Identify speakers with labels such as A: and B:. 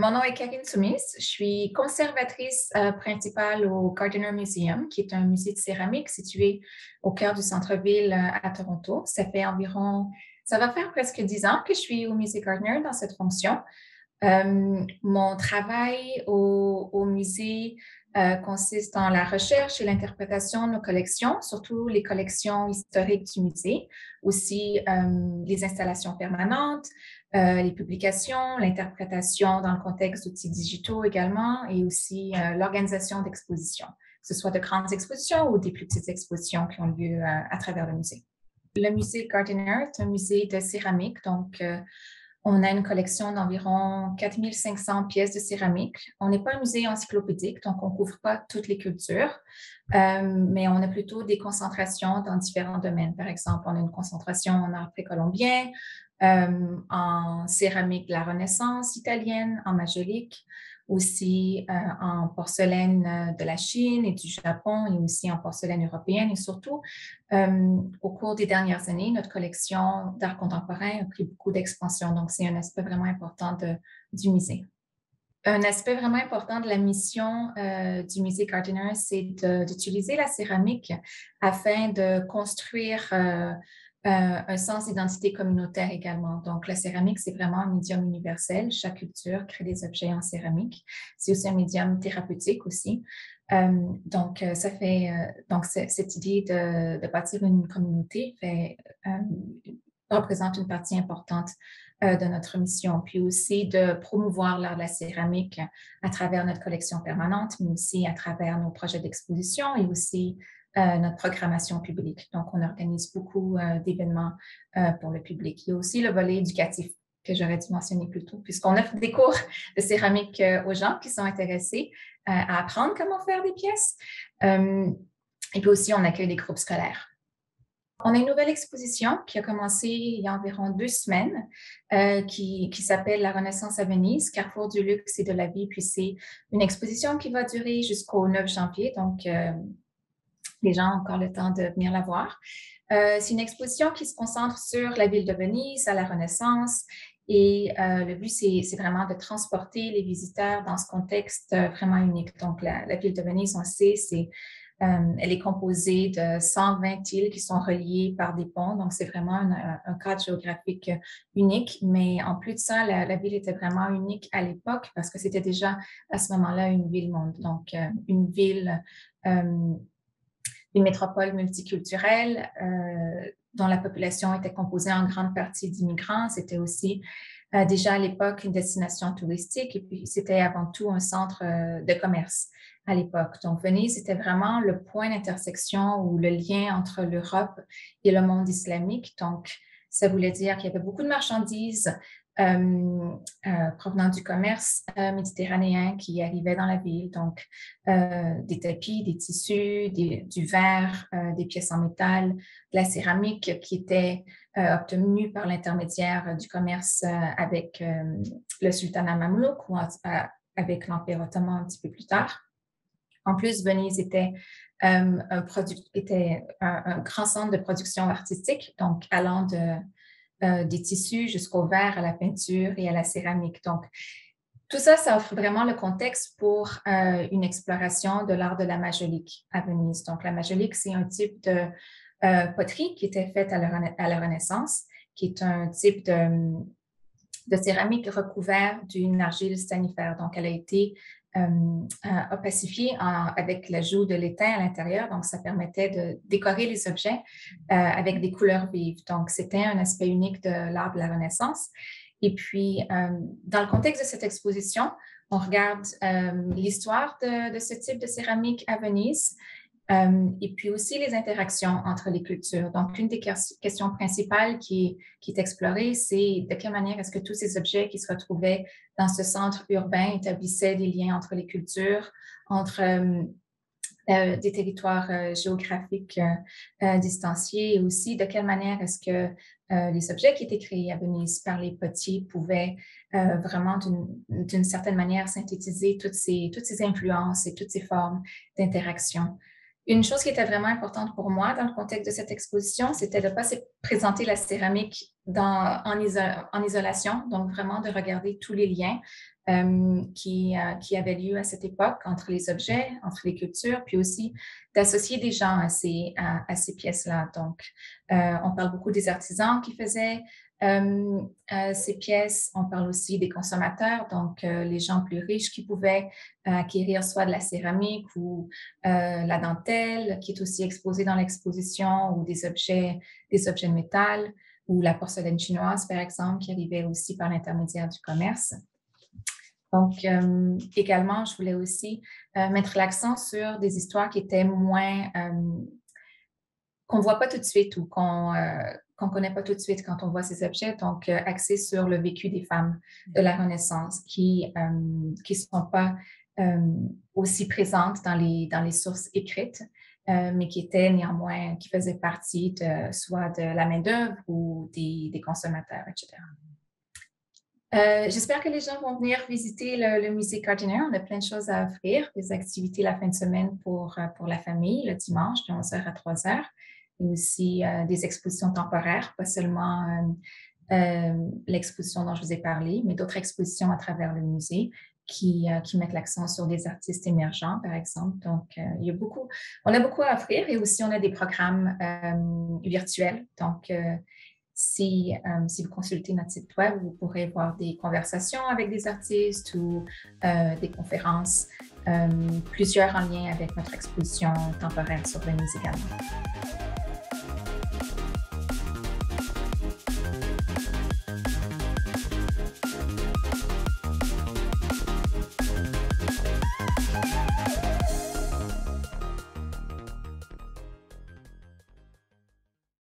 A: Mon nom est Karine Soumis. Je suis conservatrice principale au Gardiner Museum, qui est un musée de céramique situé au cœur du centre-ville à Toronto. Ça va faire presque 10 ans que je suis au musée Gardiner dans cette fonction. Mon travail au musée consiste dans la recherche et l'interprétation de nos collections, surtout les collections historiques du musée, aussi les installations permanentes, les publications, l'interprétation dans le contexte d'outils digitaux également, et aussi l'organisation d'expositions, que ce soit de grandes expositions ou des plus petites expositions qui ont lieu à travers le musée. Le musée Gardiner est un musée de céramique, donc on a une collection d'environ 4500 pièces de céramique. On n'est pas un musée encyclopédique, donc on ne couvre pas toutes les cultures, mais on a plutôt des concentrations dans différents domaines. Par exemple, on a une concentration en art précolombien, en céramique de la Renaissance italienne, en majolique, aussi en porcelaine de la Chine et du Japon, et aussi en porcelaine européenne. Et surtout, au cours des dernières années, notre collection d'art contemporain a pris beaucoup d'expansion. Donc, c'est un aspect vraiment important du musée. Un aspect vraiment important de la mission du musée Gardiner, c'est d'utiliser la céramique afin de construire un sens d'identité communautaire également. Donc, la céramique, c'est vraiment un médium universel. Chaque culture crée des objets en céramique. C'est aussi un médium thérapeutique aussi. Donc, cette idée de bâtir une communauté représente une partie importante de notre mission, puis aussi de promouvoir l'art de la céramique à travers notre collection permanente, mais aussi à travers nos projets d'exposition et aussi notre programmation publique. Donc, on organise beaucoup d'événements pour le public. Il y a aussi le volet éducatif que j'aurais dû mentionner plus tôt, puisqu'on offre des cours de céramique aux gens qui sont intéressés à apprendre comment faire des pièces. Et puis aussi, on accueille des groupes scolaires. On a une nouvelle exposition qui a commencé il y a environ 2 semaines, qui s'appelle La Renaissance à Venise, Carrefour du luxe et de la vie. Puis c'est une exposition qui va durer jusqu'au 9 janvier, donc les gens ont encore le temps de venir la voir. C'est une exposition qui se concentre sur la ville de Venise à la Renaissance. Et le but, c'est vraiment de transporter les visiteurs dans ce contexte vraiment unique. Donc, la ville de Venise, on sait, elle est composée de 120 îles qui sont reliées par des ponts. Donc, c'est vraiment un cadre géographique unique. Mais en plus de ça, la ville était vraiment unique à l'époque parce que c'était déjà à ce moment-là une ville-monde. Donc, une métropole multiculturelle dont la population était composée en grande partie d'immigrants. C'était aussi déjà à l'époque une destination touristique et puis c'était avant tout un centre de commerce à l'époque. Donc, Venise était vraiment le point d'intersection ou le lien entre l'Europe et le monde islamique. Donc, ça voulait dire qu'il y avait beaucoup de marchandises provenant du commerce méditerranéen qui arrivaient dans la ville. Donc, des tapis, des tissus, du verre, des pièces en métal, de la céramique qui était obtenue par l'intermédiaire du commerce avec le sultanat mamelouk ou avec l'Empire ottoman un petit peu plus tard. En plus, Venise était un grand centre de production artistique, donc allant des tissus jusqu'au verre, à la peinture et à la céramique. Donc, tout ça, ça offre vraiment le contexte pour une exploration de l'art de la majolique à Venise. Donc, la majolique, c'est un type de poterie qui était faite à la Renaissance, qui est un type de céramique recouvert d'une argile stanifère. Donc, elle a été opacifiée avec l'ajout de l'étain à l'intérieur. Donc, ça permettait de décorer les objets avec des couleurs vives. Donc, c'était un aspect unique de l'art de la Renaissance. Et puis, dans le contexte de cette exposition, on regarde l'histoire de ce type de céramique à Venise et puis aussi les interactions entre les cultures. Donc, une des questions principales qui est explorée, c'est de quelle manière est-ce que tous ces objets qui se retrouvaient dans ce centre urbain établissaient des liens entre les cultures, entre des territoires géographiques distanciés et aussi de quelle manière est-ce que les objets qui étaient créés à Venise par les potiers pouvaient vraiment d'une certaine manière synthétiser toutes ces influences et toutes ces formes d'interaction. Une chose qui était vraiment importante pour moi dans le contexte de cette exposition, c'était de ne pas présenter la céramique en isolation, donc vraiment de regarder tous les liens qui avait lieu à cette époque entre les objets, entre les cultures, puis aussi d'associer des gens à ces pièces-là. Donc, on parle beaucoup des artisans qui faisaient ces pièces. On parle aussi des consommateurs, donc les gens plus riches qui pouvaient acquérir soit de la céramique ou la dentelle, qui est aussi exposée dans l'exposition, ou des objets de métal, ou la porcelaine chinoise, par exemple, qui arrivait aussi par l'intermédiaire du commerce. Donc, également, je voulais aussi mettre l'accent sur des histoires qui étaient moins, qu'on ne voit pas tout de suite ou qu'on ne connaît pas tout de suite quand on voit ces objets. Donc, axé sur le vécu des femmes de la Renaissance qui ne sont pas aussi présentes dans les sources écrites, mais qui étaient néanmoins, qui faisaient partie soit de la main-d'œuvre ou des consommateurs, etc. J'espère que les gens vont venir visiter le musée Gardiner. On a plein de choses à offrir, des activités la fin de semaine pour la famille, le dimanche, de 11h à 3h, et aussi des expositions temporaires, pas seulement l'exposition dont je vous ai parlé, mais d'autres expositions à travers le musée qui mettent l'accent sur des artistes émergents, par exemple. Donc, on a beaucoup à offrir, et aussi on a des programmes virtuels. Donc, si vous consultez notre site web, vous pourrez voir des conversations avec des artistes ou des conférences, plusieurs en lien avec notre exposition temporaire sur Venise également.